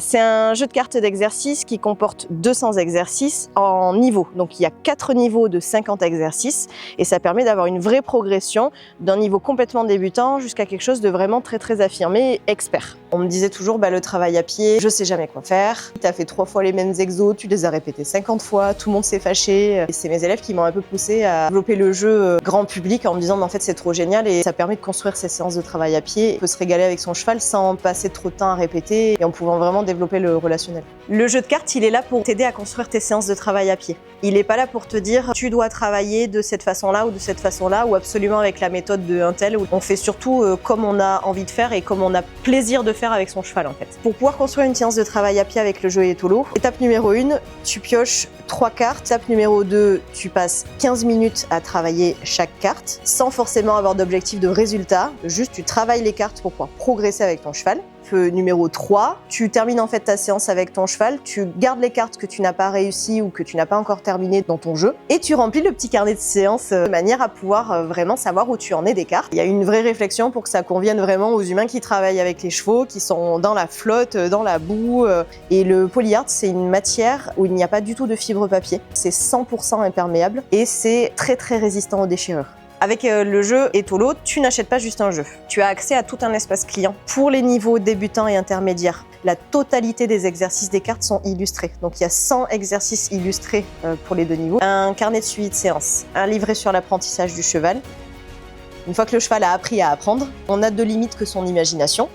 C'est un jeu de cartes d'exercice qui comporte 200 exercices en niveaux. Donc il y a 4 niveaux de 50 exercices et ça permet d'avoir une vraie progression d'un niveau complètement débutant jusqu'à quelque chose de vraiment très affirmé et expert. On me disait toujours le travail à pied, je sais jamais quoi faire. Tu as fait 3 fois les mêmes exos, tu les as répétés 50 fois, tout le monde s'est fâché. Et c'est mes élèves qui m'ont un peu poussé à développer le jeu grand public en me disant mais en fait c'est trop génial et ça permet de construire ces séances de travail à pied. On peut se régaler avec son cheval sans passer trop de temps à répéter et en pouvant vraiment développer le relationnel. Le jeu de cartes, il est là pour t'aider à construire tes séances de travail à pied. Il n'est pas là pour te dire tu dois travailler de cette façon-là ou de cette façon-là ou absolument avec la méthode de un tel. On fait surtout comme on a envie de faire et comme on a plaisir de faire avec son cheval en fait. Pour pouvoir construire une séance de travail à pied avec le jeu Etolo, étape numéro 1, tu pioches 3 cartes. Étape numéro 2, tu passes 15 minutes à travailler chaque carte sans forcément avoir d'objectif de résultat. Juste tu travailles les cartes pour pouvoir progresser avec ton cheval. Numéro 3, tu termines en fait ta séance avec ton cheval, tu gardes les cartes que tu n'as pas réussi ou que tu n'as pas encore terminé dans ton jeu et tu remplis le petit carnet de séance de manière à pouvoir vraiment savoir où tu en es des cartes. Il y a une vraie réflexion pour que ça convienne vraiment aux humains qui travaillent avec les chevaux, qui sont dans la flotte, dans la boue. Et le polyart, c'est une matière où il n'y a pas du tout de fibre papier. C'est 100% imperméable et c'est très résistant aux déchirures. Avec le jeu Etolo, tu n'achètes pas juste un jeu. Tu as accès à tout un espace client pour les niveaux débutants et intermédiaires. La totalité des exercices des cartes sont illustrés. Donc il y a 100 exercices illustrés pour les 2 niveaux. Un carnet de suivi de séance, un livret sur l'apprentissage du cheval. Une fois que le cheval a appris à apprendre, on n'a de limite que son imagination.